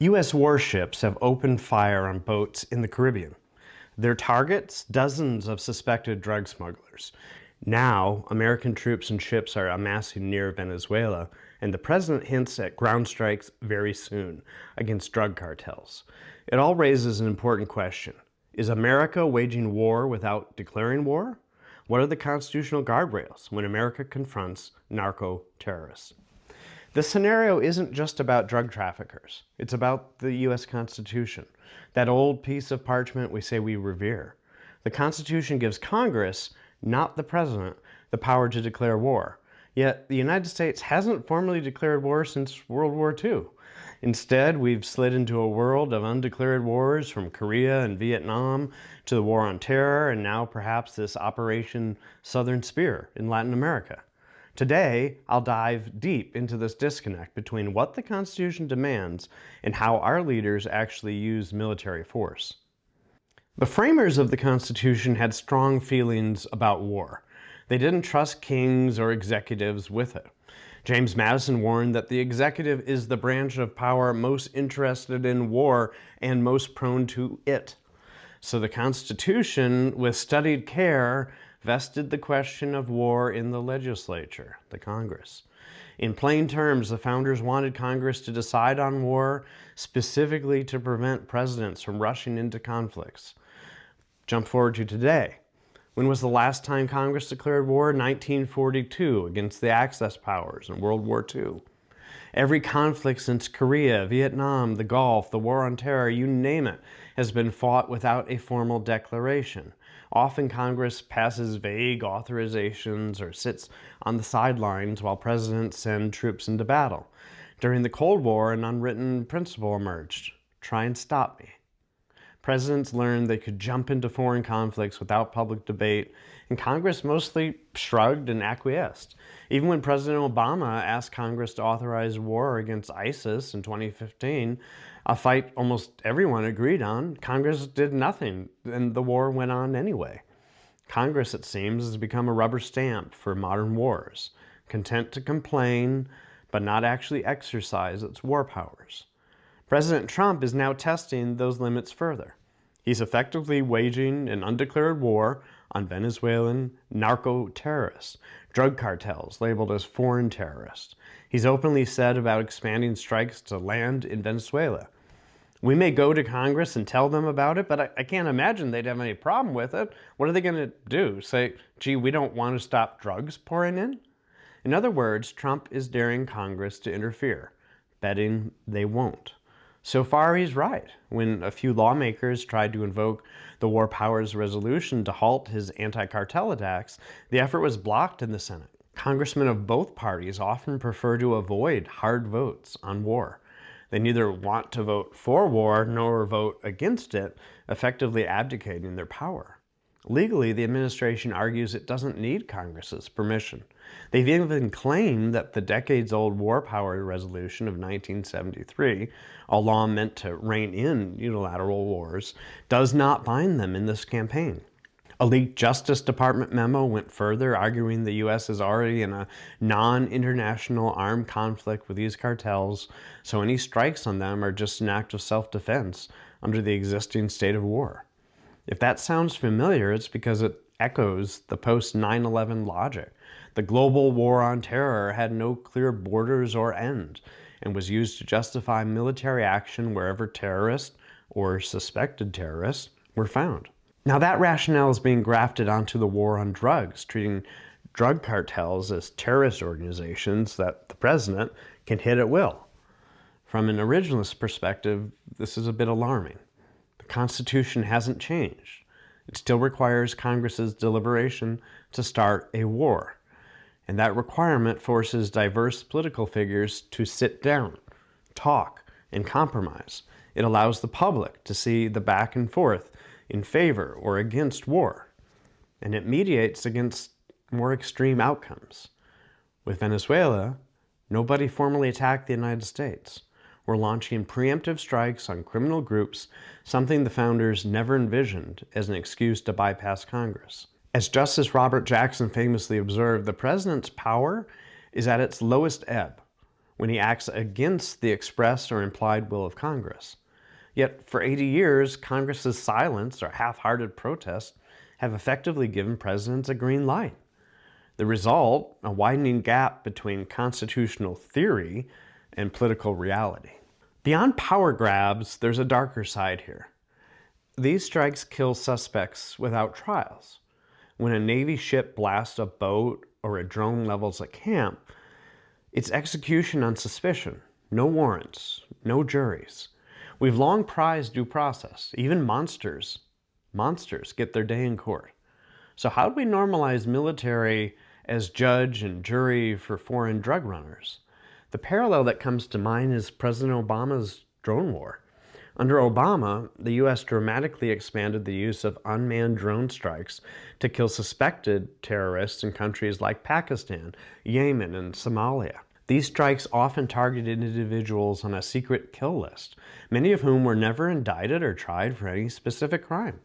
U.S. warships have opened fire on boats in the Caribbean. Their targets, dozens of suspected drug smugglers. Now, American troops and ships are amassing near Venezuela, and the president hints at ground strikes very soon against drug cartels. It all raises an important question. Is America waging war without declaring war? What are the constitutional guardrails when America confronts narco-terrorists? This scenario isn't just about drug traffickers. It's about the U.S. Constitution, that old piece of parchment we say we revere. The Constitution gives Congress, not the President, the power to declare war. Yet the United States hasn't formally declared war since World War II. Instead, we've slid into a world of undeclared wars, from Korea and Vietnam to the War on Terror, and now perhaps this Operation Southern Spear in Latin America. Today, I'll dive deep into this disconnect between what the Constitution demands and how our leaders actually use military force. The framers of the Constitution had strong feelings about war. They didn't trust kings or executives with it. James Madison warned that the executive is the branch of power most interested in war and most prone to it. So the Constitution, with studied care, vested the question of war in the legislature, the Congress. In plain terms, the founders wanted Congress to decide on war specifically to prevent presidents from rushing into conflicts. Jump forward to today. When was the last time Congress declared war? 1942, against the Axis powers in World War II. Every conflict since Korea, Vietnam, the Gulf, the War on Terror, you name it, has been fought without a formal declaration. Often Congress passes vague authorizations or sits on the sidelines while presidents send troops into battle. During the Cold War, an unwritten principle emerged: try and stop me. Presidents learned they could jump into foreign conflicts without public debate, and Congress mostly shrugged and acquiesced. Even when President Obama asked Congress to authorize war against ISIS in 2015, a fight almost everyone agreed on, Congress did nothing, and the war went on anyway. Congress, it seems, has become a rubber stamp for modern wars, content to complain, but not actually exercise its war powers. President Trump is now testing those limits further. He's effectively waging an undeclared war on Venezuelan narco-terrorists, drug cartels labeled as foreign terrorists. He's openly said about expanding strikes to land in Venezuela. We may go to Congress and tell them about it, but I can't imagine they'd have any problem with it. What are they going to do? Say, gee, we don't want to stop drugs pouring in? In other words, Trump is daring Congress to interfere, betting they won't. So far, he's right. When a few lawmakers tried to invoke the War Powers Resolution to halt his anti-cartel attacks, the effort was blocked in the Senate. Congressmen of both parties often prefer to avoid hard votes on war. They neither want to vote for war nor vote against it, effectively abdicating their power. Legally, the administration argues it doesn't need Congress's permission. They've even claimed that the decades-old War Powers Resolution of 1973, a law meant to rein in unilateral wars, does not bind them in this campaign. A leaked Justice Department memo went further, arguing the U.S. is already in a non-international armed conflict with these cartels, so any strikes on them are just an act of self-defense under the existing state of war. If that sounds familiar, it's because it echoes the post-9/11 logic. The global war on terror had no clear borders or end, and was used to justify military action wherever terrorists, or suspected terrorists, were found. Now that rationale is being grafted onto the war on drugs, treating drug cartels as terrorist organizations that the president can hit at will. From an originalist perspective, this is a bit alarming. The Constitution hasn't changed. It still requires Congress's deliberation to start a war. And that requirement forces diverse political figures to sit down, talk, and compromise. It allows the public to see the back and forth in favor or against war. And it mediates against more extreme outcomes. With Venezuela, nobody formally attacked the United States. We're launching preemptive strikes on criminal groups, something the founders never envisioned as an excuse to bypass Congress. As Justice Robert Jackson famously observed, the president's power is at its lowest ebb when he acts against the expressed or implied will of Congress. Yet for 80 years, Congress's silence or half-hearted protest have effectively given presidents a green light. The result, a widening gap between constitutional theory and political reality. Beyond power grabs, there's a darker side here. These strikes kill suspects without trials. When a Navy ship blasts a boat or a drone levels a camp, it's execution on suspicion, no warrants, no juries. We've long prized due process. Even monsters get their day in court. So how do we normalize military as judge and jury for foreign drug runners? The parallel that comes to mind is President Obama's drone war. Under Obama, the U.S. dramatically expanded the use of unmanned drone strikes to kill suspected terrorists in countries like Pakistan, Yemen, and Somalia. These strikes often targeted individuals on a secret kill list, many of whom were never indicted or tried for any specific crime.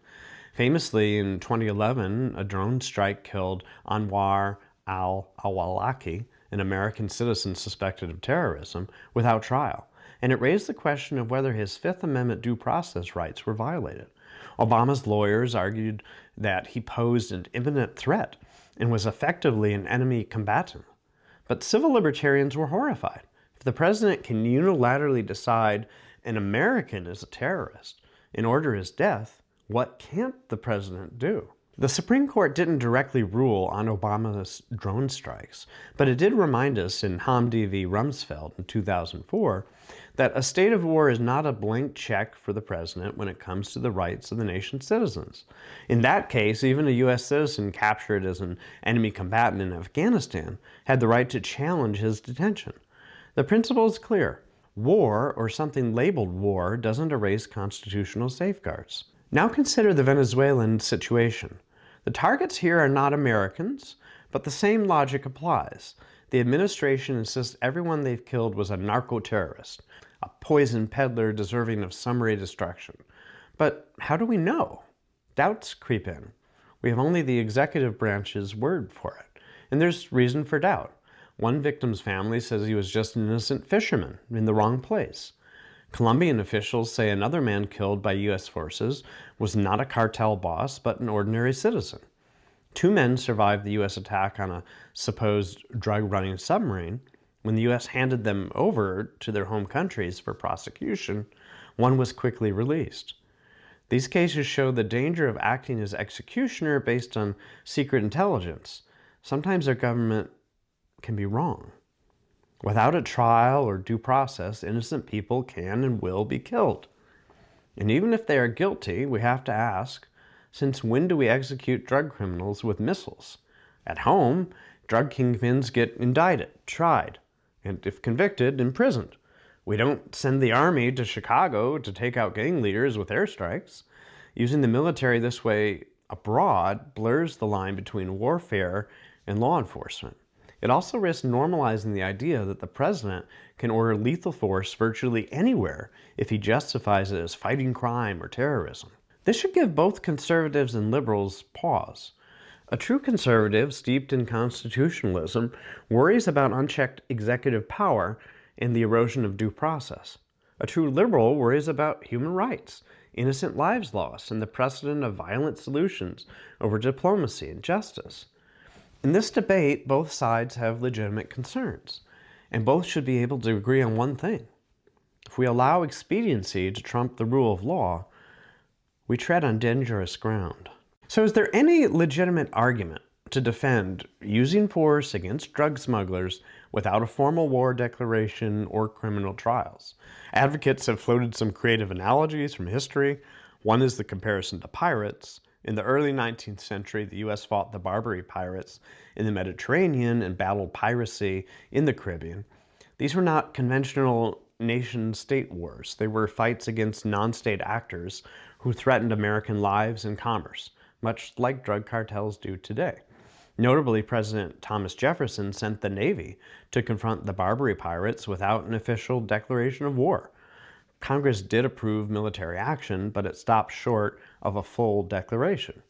Famously, in 2011, a drone strike killed Anwar al-Awlaki, an American citizen suspected of terrorism, without trial. And it raised the question of whether his Fifth Amendment due process rights were violated. Obama's lawyers argued that he posed an imminent threat and was effectively an enemy combatant. But civil libertarians were horrified. If the president can unilaterally decide an American is a terrorist and order his death, what can't the president do? The Supreme Court didn't directly rule on Obama's drone strikes, but it did remind us in Hamdi v. Rumsfeld in 2004 that a state of war is not a blank check for the president when it comes to the rights of the nation's citizens. In that case, even a U.S. citizen captured as an enemy combatant in Afghanistan had the right to challenge his detention. The principle is clear. War, or something labeled war, doesn't erase constitutional safeguards. Now consider the Venezuelan situation. The targets here are not Americans, but the same logic applies. The administration insists everyone they've killed was a narco-terrorist, a poison peddler deserving of summary destruction. But how do we know? Doubts creep in. We have only the executive branch's word for it, and there's reason for doubt. One victim's family says he was just an innocent fisherman in the wrong place. Colombian officials say another man killed by U.S. forces was not a cartel boss, but an ordinary citizen. 2 men survived the U.S. attack on a supposed drug-running submarine. When the U.S. handed them over to their home countries for prosecution, one was quickly released. These cases show the danger of acting as executioner based on secret intelligence. Sometimes our government can be wrong. Without a trial or due process, innocent people can and will be killed. And even if they are guilty, we have to ask, since when do we execute drug criminals with missiles? At home, drug kingpins get indicted, tried, and if convicted, imprisoned. We don't send the army to Chicago to take out gang leaders with airstrikes. Using the military this way abroad blurs the line between warfare and law enforcement. It also risks normalizing the idea that the president can order lethal force virtually anywhere if he justifies it as fighting crime or terrorism. This should give both conservatives and liberals pause. A true conservative, steeped in constitutionalism, worries about unchecked executive power and the erosion of due process. A true liberal worries about human rights, innocent lives lost, and the precedent of violent solutions over diplomacy and justice. In this debate, both sides have legitimate concerns, and both should be able to agree on one thing. If we allow expediency to trump the rule of law, we tread on dangerous ground. So is there any legitimate argument to defend using force against drug smugglers without a formal war declaration or criminal trials? Advocates have floated some creative analogies from history. One is the comparison to pirates. In the early 19th century, the U.S. fought the Barbary pirates in the Mediterranean and battled piracy in the Caribbean. These were not conventional nation-state wars. They were fights against non-state actors who threatened American lives and commerce, much like drug cartels do today. Notably, President Thomas Jefferson sent the Navy to confront the Barbary pirates without an official declaration of war. Congress did approve military action, but it stopped short of a full declaration.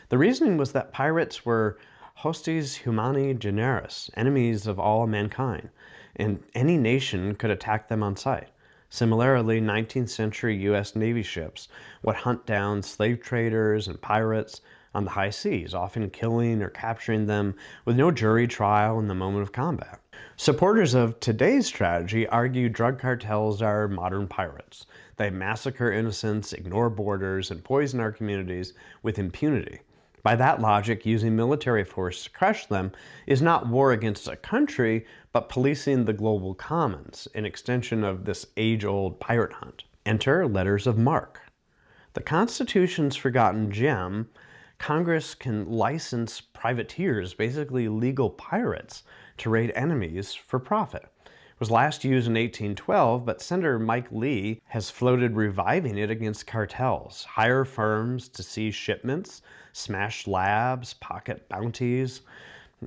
The reasoning was that pirates were hostis humani generis, enemies of all mankind, and any nation could attack them on sight. Similarly, 19th century U.S. Navy ships would hunt down slave traders and pirates on the high seas, often killing or capturing them with no jury trial in the moment of combat. Supporters of today's strategy argue drug cartels are modern pirates. They massacre innocents, ignore borders, and poison our communities with impunity. By that logic, using military force to crush them is not war against a country, but policing the global commons, an extension of this age-old pirate hunt. Enter letters of Marque. The Constitution's forgotten gem, Congress can license privateers, basically legal pirates, to raid enemies for profit. It was last used in 1812, but Senator Mike Lee has floated reviving it against cartels. Hire firms to seize shipments, smash labs, pocket bounties.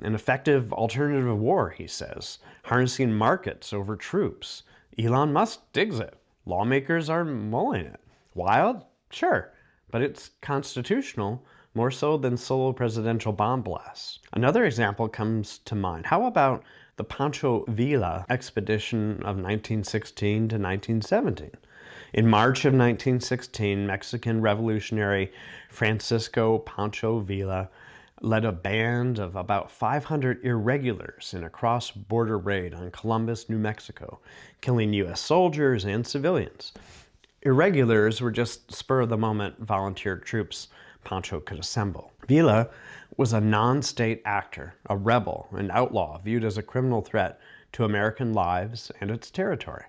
An effective alternative to war, he says, harnessing markets over troops. Elon Musk digs it. Lawmakers are mulling it. Wild? Sure, but it's constitutional, more so than solo presidential bomb blasts. Another example comes to mind. How about the Pancho Villa expedition of 1916 to 1917? In March of 1916, Mexican revolutionary Francisco Pancho Villa led a band of about 500 irregulars in a cross-border raid on Columbus, New Mexico, killing U.S. soldiers and civilians. Irregulars were just spur-of-the-moment volunteer troops Pancho could assemble. Villa was a non-state actor, a rebel, an outlaw, viewed as a criminal threat to American lives and its territory.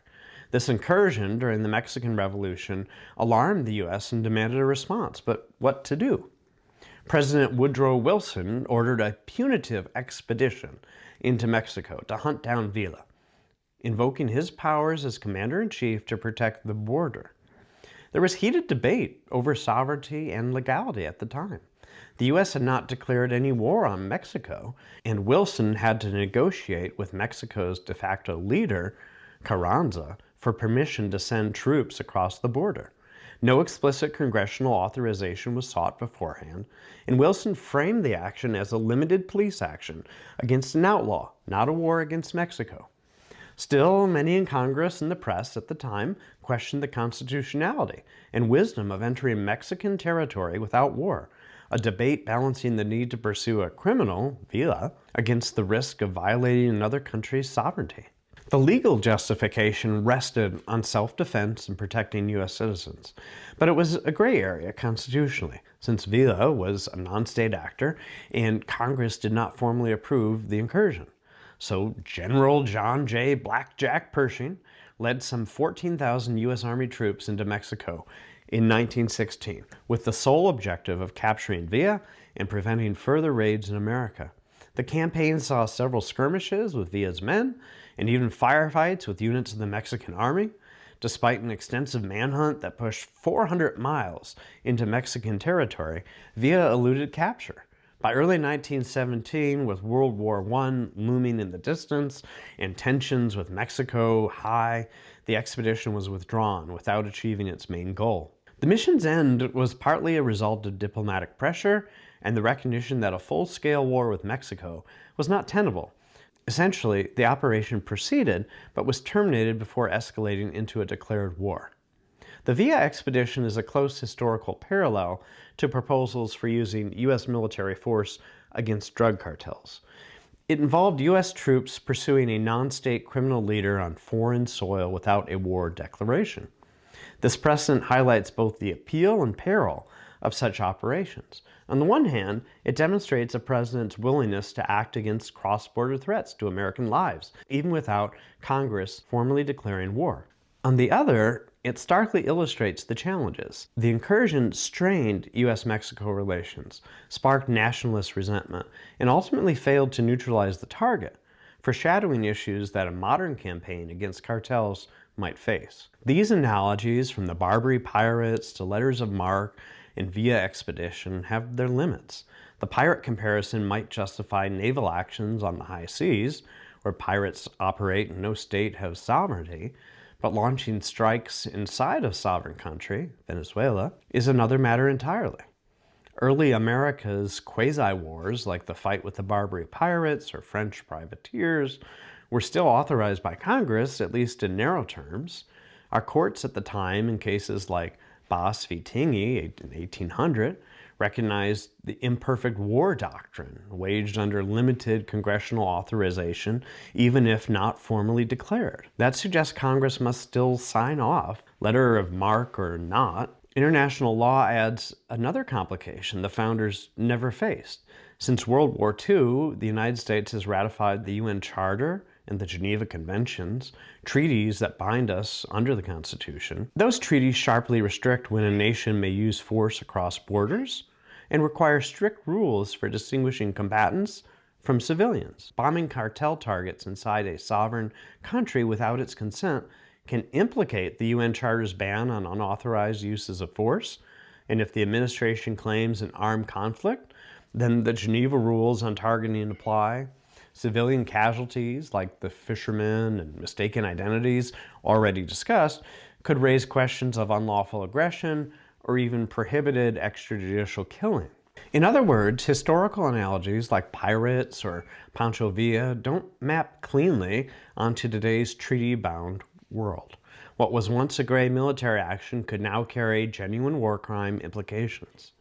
This incursion during the Mexican Revolution alarmed the U.S. and demanded a response, but what to do? President Woodrow Wilson ordered a punitive expedition into Mexico to hunt down Villa, invoking his powers as commander-in-chief to protect the border. There was heated debate over sovereignty and legality at the time. The U.S. had not declared any war on Mexico, and Wilson had to negotiate with Mexico's de facto leader, Carranza, for permission to send troops across the border. No explicit congressional authorization was sought beforehand, and Wilson framed the action as a limited police action against an outlaw, not a war against Mexico. Still, many in Congress and the press at the time questioned the constitutionality and wisdom of entering Mexican territory without war, a debate balancing the need to pursue a criminal, Villa, against the risk of violating another country's sovereignty. The legal justification rested on self-defense and protecting U.S. citizens, but it was a gray area constitutionally, since Villa was a non-state actor and Congress did not formally approve the incursion. So General John J. Blackjack Pershing led some 14,000 U.S. Army troops into Mexico in 1916, with the sole objective of capturing Villa and preventing further raids in America. The campaign saw several skirmishes with Villa's men and even firefights with units of the Mexican Army. Despite an extensive manhunt that pushed 400 miles into Mexican territory, Villa eluded capture. By early 1917, with World War I looming in the distance and tensions with Mexico high, the expedition was withdrawn without achieving its main goal. The mission's end was partly a result of diplomatic pressure and the recognition that a full-scale war with Mexico was not tenable. Essentially, the operation proceeded, but was terminated before escalating into a declared war. The Villa expedition is a close historical parallel to proposals for using U.S. military force against drug cartels. It involved U.S. troops pursuing a non-state criminal leader on foreign soil without a war declaration. This precedent highlights both the appeal and peril of such operations. On the one hand, it demonstrates a president's willingness to act against cross-border threats to American lives, even without Congress formally declaring war. On the other, it starkly illustrates the challenges. The incursion strained U.S.-Mexico relations, sparked nationalist resentment, and ultimately failed to neutralize the target, foreshadowing issues that a modern campaign against cartels might face. These analogies, from the Barbary pirates to letters of Marque and Villa expedition, have their limits. The pirate comparison might justify naval actions on the high seas, where pirates operate and no state has sovereignty, but launching strikes inside a sovereign country, Venezuela, is another matter entirely. Early America's quasi-wars, like the fight with the Barbary pirates or French privateers, were still authorized by Congress, at least in narrow terms. Our courts at the time, in cases like Bass v. Tingey in 1800, recognized the imperfect war doctrine waged under limited congressional authorization, even if not formally declared. That suggests Congress must still sign off, letter of marque or not. International law adds another complication the founders never faced. Since World War II, the United States has ratified the UN Charter and the Geneva Conventions, treaties that bind us under the Constitution. Those treaties sharply restrict when a nation may use force across borders and require strict rules for distinguishing combatants from civilians. Bombing cartel targets inside a sovereign country without its consent can implicate the UN Charter's ban on unauthorized uses of force, and if the administration claims an armed conflict, then the Geneva rules on targeting apply. Civilian casualties, like the fishermen and mistaken identities already discussed, could raise questions of unlawful aggression or even prohibited extrajudicial killing. In other words, historical analogies like pirates or Pancho Villa don't map cleanly onto today's treaty-bound world. What was once a gray military action could now carry genuine war crime implications.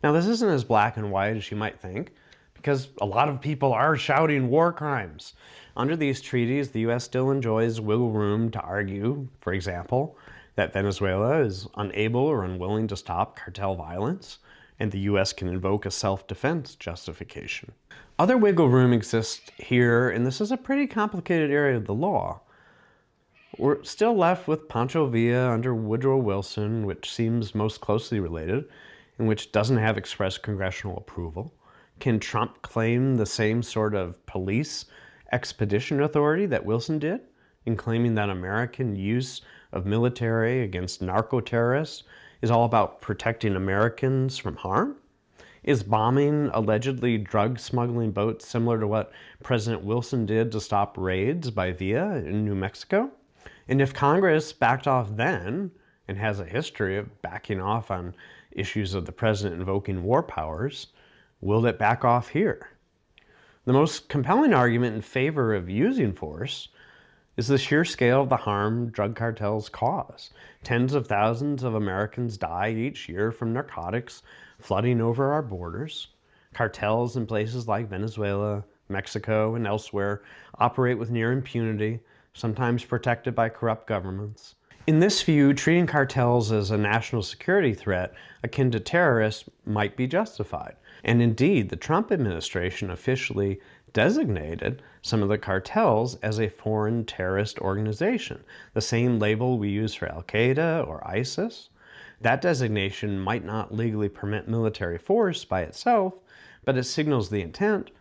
Now, this isn't as black and white as you might think, because a lot of people are shouting war crimes. Under these treaties, the U.S. still enjoys wiggle room to argue, for example, that Venezuela is unable or unwilling to stop cartel violence, and the U.S. can invoke a self-defense justification. Other wiggle room exists here, and this is a pretty complicated area of the law. We're still left with Pancho Villa under Woodrow Wilson, which seems most closely related, and which doesn't have express congressional approval. Can Trump claim the same sort of police expedition authority that Wilson did in claiming that American use of military against narco-terrorists is all about protecting Americans from harm? Is bombing allegedly drug smuggling boats similar to what President Wilson did to stop raids by Villa in New Mexico? And if Congress backed off then, and has a history of backing off on issues of the president invoking war powers, will it back off here? The most compelling argument in favor of using force is the sheer scale of the harm drug cartels cause. Tens of thousands of Americans die each year from narcotics flooding over our borders. Cartels in places like Venezuela, Mexico, and elsewhere operate with near impunity, sometimes protected by corrupt governments. In this view, treating cartels as a national security threat akin to terrorists might be justified. And indeed, the Trump administration officially designated some of the cartels as a foreign terrorist organization, the same label we use for Al-Qaeda or ISIS. That designation might not legally permit military force by itself, but it signals the intent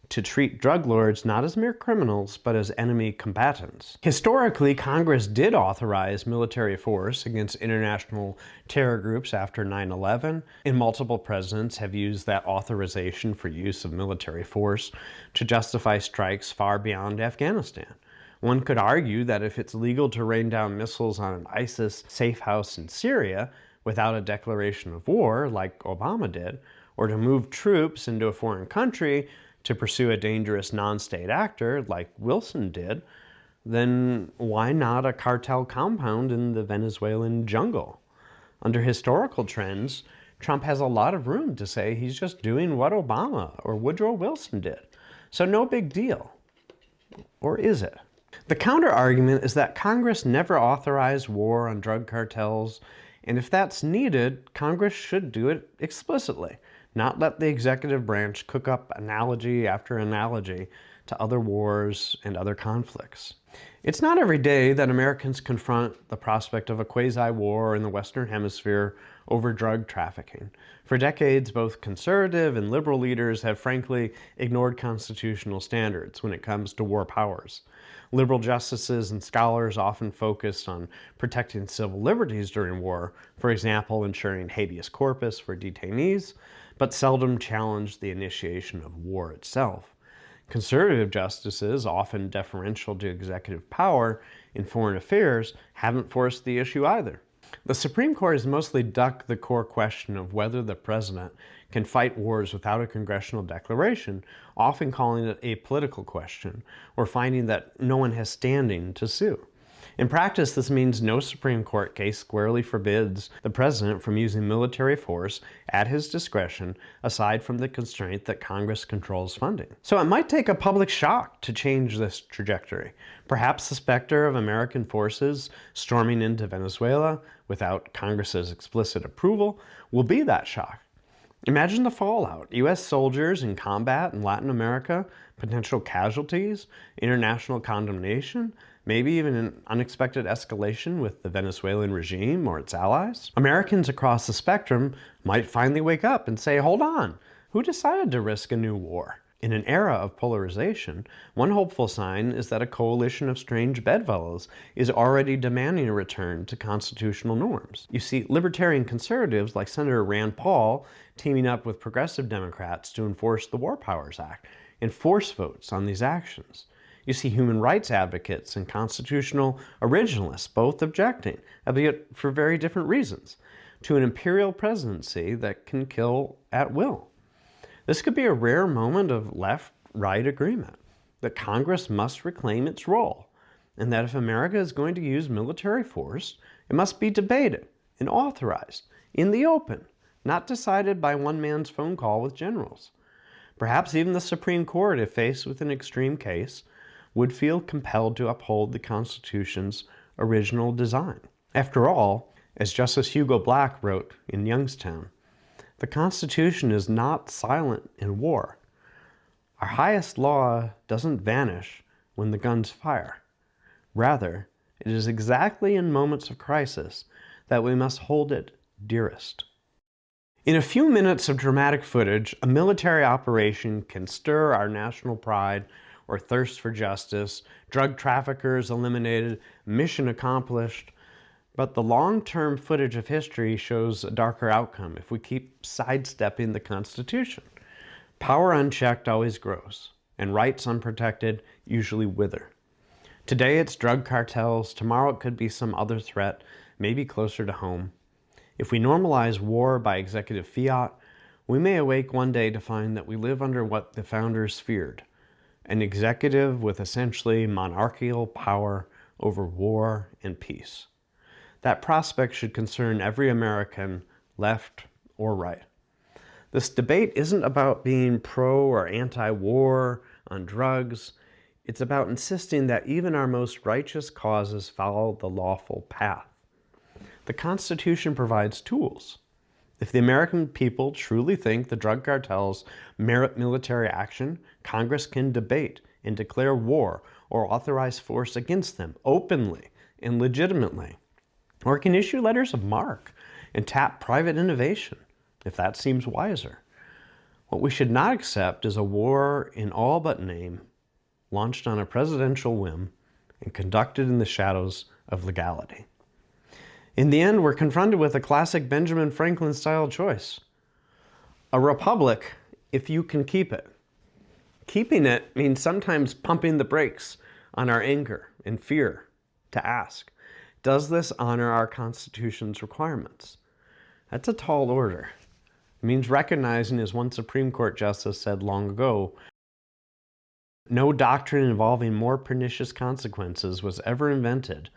to treat drug lords not as mere criminals, but as enemy combatants. Historically, Congress did authorize military force against international terror groups after 9/11, and multiple presidents have used that authorization for use of military force to justify strikes far beyond Afghanistan. One could argue that if it's legal to rain down missiles on an ISIS safe house in Syria without a declaration of war, like Obama did, or to move troops into a foreign country to pursue a dangerous non-state actor like Wilson did, then why not a cartel compound in the Venezuelan jungle? Under historical trends, Trump has a lot of room to say he's just doing what Obama or Woodrow Wilson did. So no big deal. Or is it? The counter-argument is that Congress never authorized war on drug cartels, and if that's needed, Congress should do it explicitly, not let the executive branch cook up analogy after analogy to other wars and other conflicts. It's not every day that Americans confront the prospect of a quasi-war in the Western Hemisphere over drug trafficking. For decades, both conservative and liberal leaders have frankly ignored constitutional standards when it comes to war powers. Liberal justices and scholars often focused on protecting civil liberties during war, for example, ensuring habeas corpus for detainees, but seldom challenged the initiation of war itself. Conservative justices, often deferential to executive power in foreign affairs, haven't forced the issue either. The Supreme Court has mostly ducked the core question of whether the president can fight wars without a congressional declaration, often calling it a political question, or finding that no one has standing to sue. In practice, this means no Supreme Court case squarely forbids the president from using military force at his discretion, aside from the constraint that Congress controls funding. So it might take a public shock to change this trajectory. Perhaps the specter of American forces storming into Venezuela without Congress's explicit approval will be that shock. Imagine the fallout: U.S. soldiers in combat in Latin America, potential casualties, international condemnation, maybe even an unexpected escalation with the Venezuelan regime or its allies. Americans across the spectrum might finally wake up and say, hold on, who decided to risk a new war? In an era of polarization, one hopeful sign is that a coalition of strange bedfellows is already demanding a return to constitutional norms. You see libertarian conservatives like Senator Rand Paul teaming up with progressive Democrats to enforce the War Powers Act and force votes on these actions. You see human rights advocates and constitutional originalists both objecting, albeit for very different reasons, to an imperial presidency that can kill at will. This could be a rare moment of left-right agreement, that Congress must reclaim its role, and that if America is going to use military force, it must be debated and authorized in the open, not decided by one man's phone call with generals. Perhaps even the Supreme Court, if faced with an extreme case, would feel compelled to uphold the Constitution's original design. After all, as Justice Hugo Black wrote in Youngstown, the Constitution is not silent in war. Our highest law doesn't vanish when the guns fire. Rather, it is exactly in moments of crisis that we must hold it dearest. In a few minutes of dramatic footage, a military operation can stir our national pride or thirst for justice, drug traffickers eliminated, mission accomplished. But the long-term footage of history shows a darker outcome if we keep sidestepping the Constitution. Power unchecked always grows, and rights unprotected usually wither. Today it's drug cartels, tomorrow it could be some other threat, maybe closer to home. If we normalize war by executive fiat, we may awake one day to find that we live under what the founders feared: an executive with essentially monarchical power over war and peace. That prospect should concern every American, left or right. This debate isn't about being pro or anti-war on drugs. It's about insisting that even our most righteous causes follow the lawful path. The Constitution provides tools. If the American people truly think the drug cartels merit military action, Congress can debate and declare war or authorize force against them openly and legitimately. Or it can issue letters of marque and tap private innovation, if that seems wiser. What we should not accept is a war in all but name, launched on a presidential whim and conducted in the shadows of legality. In the end, we're confronted with a classic Benjamin Franklin-style choice: a republic if you can keep it. Keeping it means sometimes pumping the brakes on our anger and fear to ask, does this honor our Constitution's requirements? That's a tall order. It means recognizing, as one Supreme Court justice said long ago, no doctrine involving more pernicious consequences was ever invented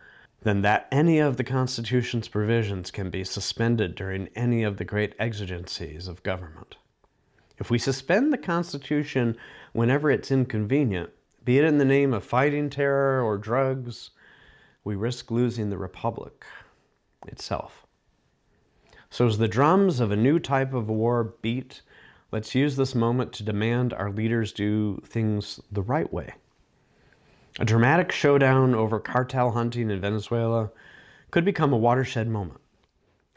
than that any of the Constitution's provisions can be suspended during any of the great exigencies of government. If we suspend the Constitution whenever it's inconvenient, be it in the name of fighting terror or drugs, we risk losing the Republic itself. So as the drums of a new type of war beat, let's use this moment to demand our leaders do things the right way. A dramatic showdown over cartel hunting in Venezuela could become a watershed moment,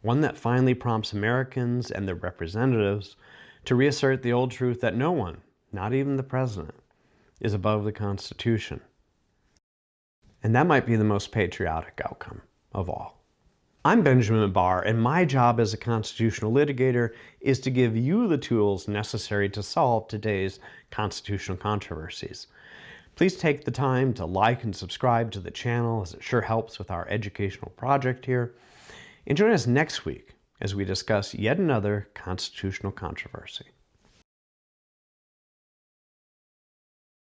one that finally prompts Americans and their representatives to reassert the old truth that no one, not even the president, is above the Constitution. And that might be the most patriotic outcome of all. I'm Benjamin Barr, and my job as a constitutional litigator is to give you the tools necessary to solve today's constitutional controversies. Please take the time to like and subscribe to the channel, as it sure helps with our educational project here. And join us next week as we discuss yet another constitutional controversy.